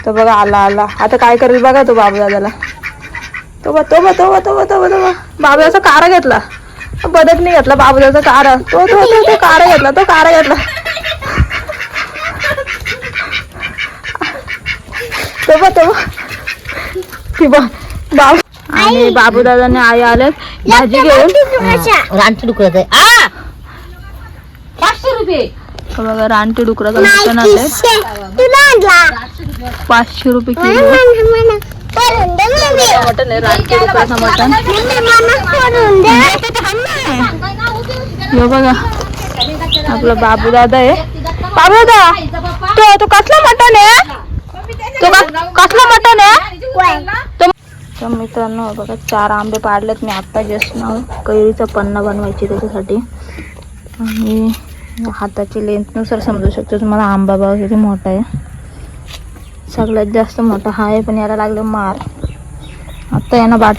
तो बघा आला आला. आता काय करेल बघा तो बाबू दादाला. तो बाबूदाचा कारा घेतला. बदक नाही घेतला बाबूदाचा कारा. तो कारा घेतला. तो कारा घेतला. बाबू आणि बाबूदादाने आई आले भाजी घेऊन. रानटी डुकरं आहे. 500 रुपये बघा रानटी डुकराचं मटण आलंय 500 रुपये किलो. मटण आहे रानटी डुकराचं मटण. हे बघा आपला बाबूदादा आहे. बाबूदादा तो कसला मटण आहे? तो कसला मटण आहे? तर मित्रांनो बघा 4 आंबे पाडलेत मी आत्ता जस्ट नाव. कैरीचा पन्ना बनवायची त्याच्यासाठी. आणि हाताची लेंथनुसार समजू शकतो तुम्हाला आंबा बघा किती मोठा आहे. सगळ्यात जास्त मोठा हा आहे पण याला लागलं मार. आता यांना बाट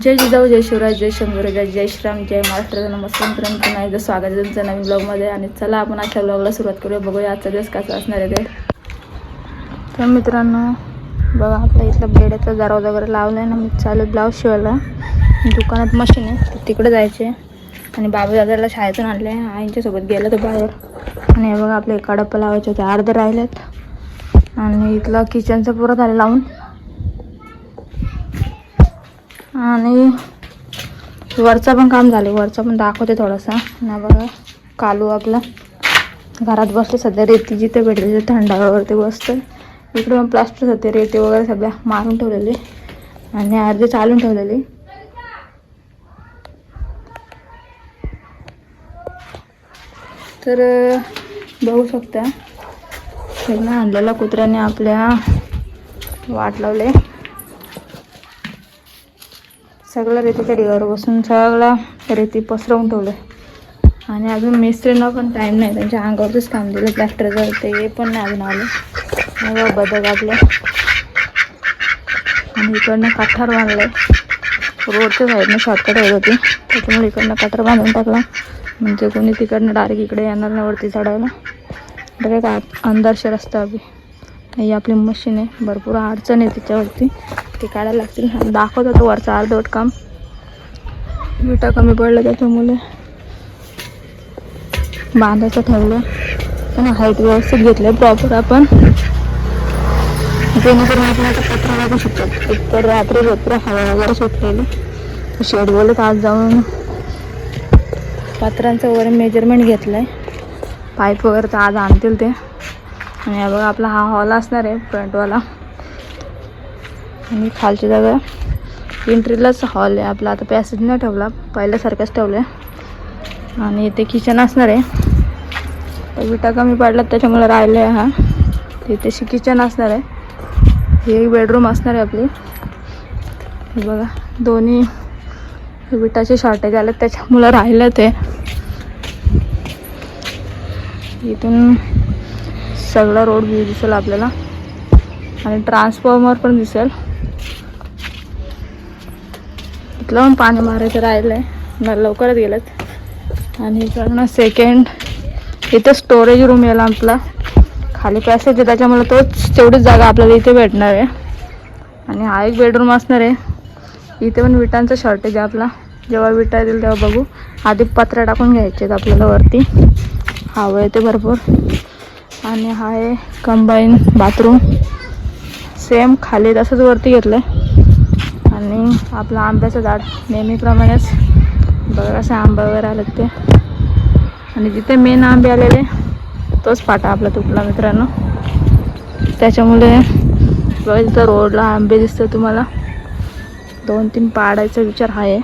जय जिजाऊ जय शिवराज जय शंभूराज जय श्रीराम जय महाराष्ट्र. नमस्कार मित्रांनो, पुन्हा एकदा स्वागत आहे तुमचं नवीन ब्लॉगमध्ये. आणि चला आपण आजच्या ब्लॉगला सुरुवात करूया. बघूया आजचा दिवस कसा असणार आहे ते. तर मित्रांनो बघा आपल्या इथला बेड्याचा दरवाजा वगैरे लावला आहे ना. मी चालत ब्लाऊज शिवायला. दुकानात मशीन आहे तिकडे जायचे. आणि बाबूदादाला शाळेतून आणले. आईंच्यासोबत गेलं तर बाहेर. आणि हे बघा आपले कडप्पा लावायचे होते अर्धे राहिलेत. आणि इथलं किचनचं पुरं झालं लावून. आणि वरचा पण काम झाले. वरचा पण दाखवते थोडासा ना. बघा कालू आपला घरात बसले सध्या. रेती जिथे भेटले तिथे थंडावरती बसतं. इकडे पण प्लास्टर होते रेती वगैरे सगळ्या मारून ठेवलेले आणि अर्धे चालून ठेवलेले. तर बघू शकता सगळं आणलेला कुत्र्याने आपल्या वाट लावले. सगळं रेतीच्या ढिगावर बसून सगळा रेती पसरवून ठेवलं. आणि अजून मिस्त्रींना पण टाईम नाही. त्यांच्या अंगावरच काम दिलं प्लॅस्टरचं. ते पण नाही अजून आलं. बदक आपलं. आणि इकडनं काठार बांधलं. रोडच्या साईडनं शॉर्टकट होत होती त्याच्यामुळे इकडनं काठार बांधून टाकला. म्हणजे कोणी तिकडनं डायरेक्ट इकडे येणार नाही वरती चढायला. डायरेक्ट अंधारशे रस्ता अभि. ही आपली मशीन आहे. भरपूर अडचण आहे तिच्यावरती. ते काढायला लागतील. दाखवत होतो वरचं अर्धवट काम. विटा कमी पडलं त्याच्यामुळे बांधायचं ठेवलं. पण हाईट व्यवस्थित घेतलं प्रॉपर आपण. जेणेकरून आपण आता पत्रा लागू शकतो. एकतर रात्री पत्र हवा वगैरे सुटलेली. शेड बोलत आज जाऊन पत्रांचं वगैरे मेजरमेंट घेतलं आहे. पाईप वगैरे तर आज आणतील ते. आणि हा बघा आपला हा हॉल असणार आहे फ्रंटवाला. आणि खालची जागा एंट्रीलाच हॉल आहे आपला. आता पॅसेज नाही ठेवला पहिल्यासारखाच ठेवलं आहे. आणि इथे किचन असणार आहे. विटा कमी पडलात त्याच्यामुळे राहिलं आहे हा. तिथे किचन असणार आहे. ही एक बेडरूम असणार आहे आपली. हे बघा दोन्ही विटाचे शॉर्टेज आले त्याच्यामुळं राहिलं ते. इथून सगळा रोड व्ह्यू दिसेल आपल्याला. आणि ट्रान्सफॉर्मर पण दिसेल. इथलं पण पाणी मारायचं राहिलं आहे. मला लवकरच गेलं. आणि इकडनं सेकंड इथं स्टोरेज रूम यायला आपला. खाली पॅसेज आहे त्याच्यामुळे तेवढीच जागा आपल्याला इथे भेटणार आहे. आणि हा एक बेडरूम असणार आहे. इथे पण विटांचं शॉर्टेज आहे आपला. जेव्हा विटा येतील तेव्हा बघू. आधी पत्रा टाकून घ्यायचे आहेत आपल्याला वरती. हवं आहे ते भरपूर. आणि हा आहे कंबाईन बाथरूम. सेम खाली तसंच वरती घेतलं आहे. आणि आपलं आंब्याचं झाड नेहमीप्रमाणेच बघा असं आंबा वगैरे आलेत ते. आणि जिथे मेन आंबे आलेले तोच पाटा आपला तुटला मित्रांनो. त्याच्यामुळे बघा तिथं रोडला आंबे दिसतं तुम्हाला. 2-3 पाडायचा विचार आहे.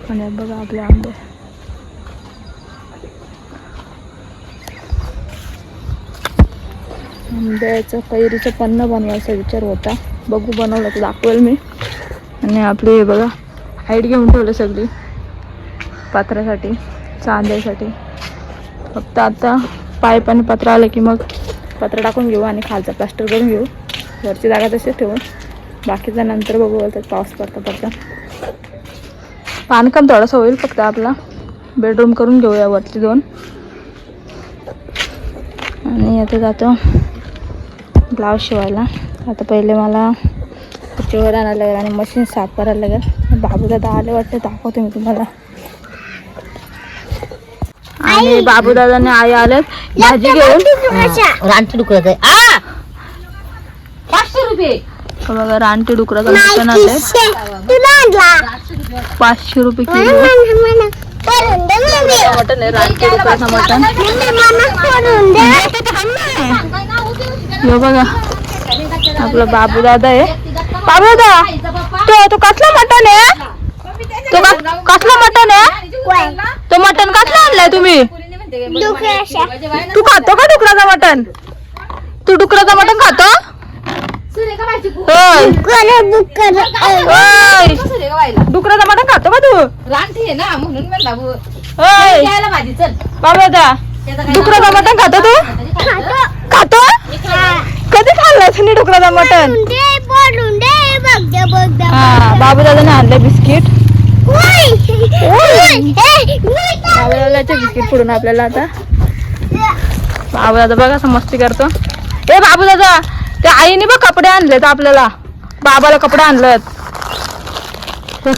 आणि बघा आपले आंबे. आंब्याचं कैरीचं पन्नं बनवायचा विचार होता. बघू बनवलं तर दाखवेल मी. आणि आपली बघा हाईट घेऊन ठेवलं सगळी पात्रासाठी चांद्यासाठी. फक्त आता पाईप आणि पत्रा आलं की मग पत्रा टाकून घेऊ आणि खालचा प्लास्टर करून घेऊ. वरची जागा तशीच ठेवून बाकीचा नंतर बघू बोलतात पाऊस पडता बांधकाम थोडंसं होईल फक्त आपला बेडरूम करून घेऊया वरती 2 आणि आता जातो ब्लाऊज शिवायला. आता पहिले मला चिवर आणायला लागेल आणि मशीन साफ करायला लागेल. बाबू दादा आले वाटतं, दाखवते मी तुम्हाला. आणि बाबू दादाने आई आलेत भाजी घेऊन. रानटी डुकरं आहे. 500 रुपये बघा रानटी डुकराचं मटण आले 500 रुपये किलो मटन आहे. रानटी डुकराचं मटण हे बघा. आपला बाबू दादा आहे. बाबू दादा तो कसला मटण आहे? तो कसला मटण आहे? तो मटण कसला आणलाय तुम्ही? तू खातो का डुकराचं मटण? तू डुकराचं मटण खातो? डुकराचं मटण खातो का तू? रानटी आहे ना म्हणून म्हणला बाबा दादा डुकराचं मटण खातो तू? खातो? कधी खाल्लं तुम्ही डुकराचं मटण? हा बाबू दादाने आणलं बिस्किट. बाबू दादाचे बिस्किट फोडून आपल्याला आता. बाबू दादा बघा असं मस्ती करतो. ए बाबू दादा त्या आईने बघ कपडे आणलेत आपल्याला. बाबाला कपडे आणलेत. काय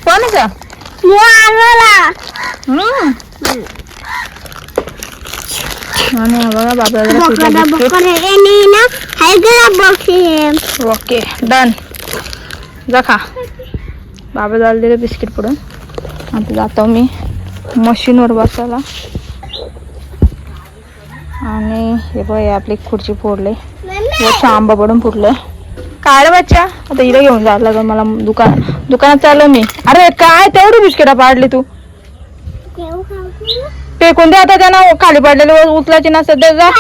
कोणाचं? आणि बघा बाबा ओके डन जा खा. बाबा दादा दिले बिस्किट पडून. आता जातो मी मशीनवर बसायला. आणि हे बघ आपली खुर्ची फोडले वरचा आंबा पडून फुटले. काय रे बच्चा आता हिला घेऊन जायला लागलं मला दुकानात चाललो मी. अरे काय तेवढी बिस्किटा पाडली तू? फेकून दे आता. त्यानं खाली पडलेले उचलायची ना सध्या जा.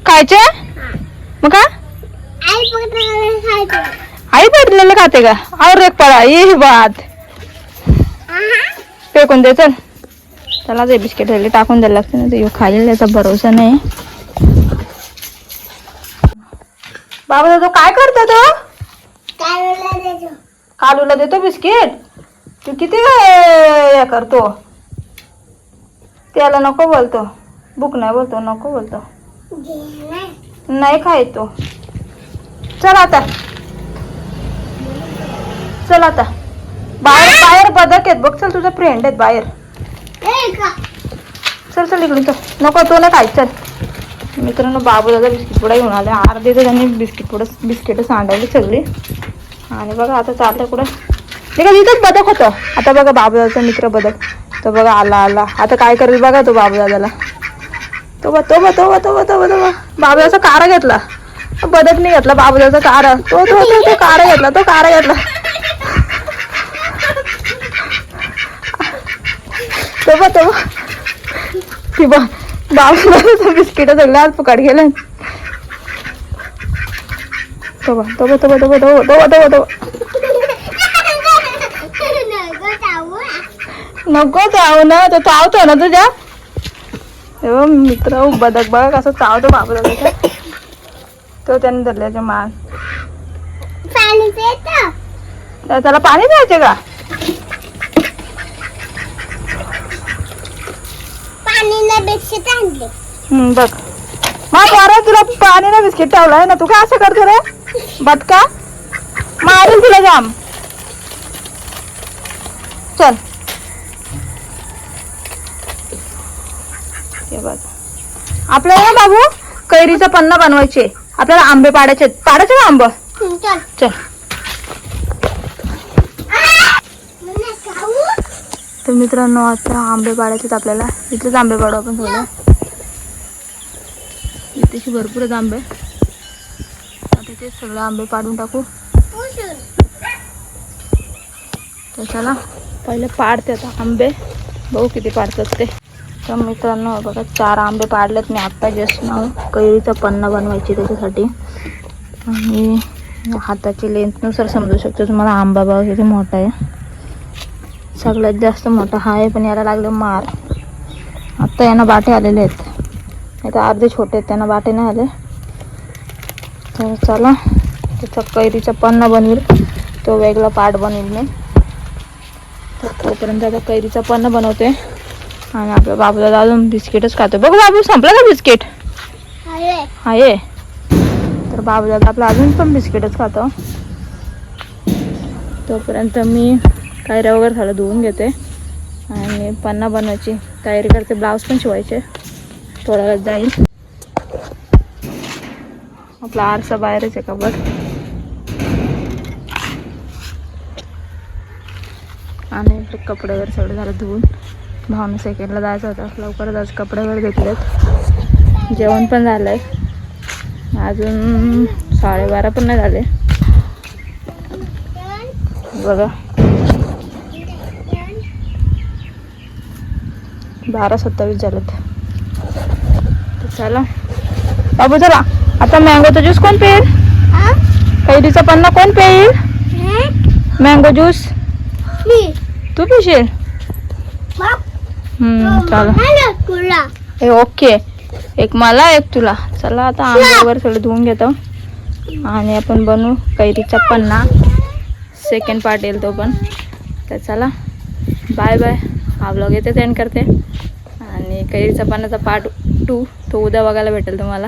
खायचे मग का आई पडलेलं खाते का? और एक पडा ये बात फेकून दे. चल त्याला जे बिस्किट राहिले टाकून द्यायला लागते ना. ते खाईल त्याचा भरोसा नाही. बाबा तो काय करतो? तो कालूला देतो बिस्किट. तू किती हे करतो? त्याला नको बोलतो. भूक नाही बोलतो. नको बोलतो. नाही खायतो. चल आता चल आता बाहेर बाहेर बदक आहेत बघ. चल तुझा फ्रेंड आहेत बाहेर. चल चल इकडून चल. नको तो नाही खायचं. चल मित्रांनो बाबू दादा बिस्किट पुडा घेऊन आले. अर्धे तर त्यांनी बिस्किट सांडायली सगळी. आणि बघा आता चाललं कुठं इथंच बदक होतं. आता बघा बाबू दादाचा मित्र बदक तो बघा आला. आता काय करेल बघा तो बाबू दादाला. तो बाबू दादाचा कारा घेतला. बदक नाही घेतला बाबू दादाचा कारा. तो कारा घेतला. तो कारा घेतला. बाबू दादाचं बिस्किट सगळं आज फुकाट गेलं. नको चावू ना. तो चावतो ना तुझ्या. मित्र बदक बघा कसं चावतो बाबू दादाचा. तो त्याने धरल्याचे मान. त्याला पाणी द्यायचे का? बघ मग बरं तुला पाणी ना बिस्किट ठेवलाय ना. तू काय असं करतो रे बदका? मारेल तुला जाम. चल बघ आपल्याला बाबू कैरीचा पन्ना बनवायचे. आपल्याला आंबे पाडायचे का आंब? चल तर मित्रांनो आता आंबे पाडायचे आपल्याला. इथेच आंबे पाडू आपण. थोडं इथे भरपूरच आंबे. आता ते सगळे आंबे पाडून टाकू. तर चला पहिले पाडते आता आंबे. बघू किती पाडतात ते. तर मित्रांनो बघा 4 आंबे पाडलेत मी आत्ता जस्ट नाव. कैरीचा पन्ना बनवायची त्याच्यासाठी. आणि हाताची लेंथनुसार समजू शकतो तुम्हाला. आंबा बघा किती मोठा आहे. सगळ्यात जास्त मोठा हा आहे. पण याला लागलं मार. आत्ता यांना बाटे आलेले आहेत. आता अर्धे छोटे आहेत त्यांना वाटे नाही आले. तर चला त्याचा कैरीचा पन्ना बनवेल, तो वेगळा पार्ट बनवेल मी. तर तोपर्यंत आता कैरीचा पन्ना बनवते. आणि आपल्या बाबूला अजून बिस्किटच खातो. बघू बाबू संपलं का बिस्किट? आहे. तर बाबूला आपला अजून पण बिस्किटच खातो. तोपर्यंत मी कैऱ्या वगैरे थोडं धुवून घेते आणि पन्ना बनवायची तयारी करते. ब्लाऊज पण शिवायचे, थोडा वेळ जाईल. आपला आरसा बाहेरच आहे कबड. आणि कपडे वगैरे सगळं झालं धुवून. भावना सेकंडला जायचं होतं, लवकरच आज कपडे वगैरे घेतलेत. जेवण पण झालं आहे, अजून 12:30 पण नाही झाले. बघा 12:27 झालेत. चला बाबू चला आता मँगोचा ज्यूस कोण पिईल? कैरीचा पन्ना कोण पिईल? मँगो ज्यूस तू पिशील? चला ए ओके, एक मला एक तुला. चला आता आंबे वगैरे सगळं धुवून घेतो आणि आपण बनवू कैरीचा पन्ना. सेकंड पार्ट येईल तो पण. तर चला बाय बाय. हा व्लॉग येते एंड करते. आणि कैरीचा पन्नाचा पार्ट 2 तो उद्या बघायला भेटेल तुम्हाला.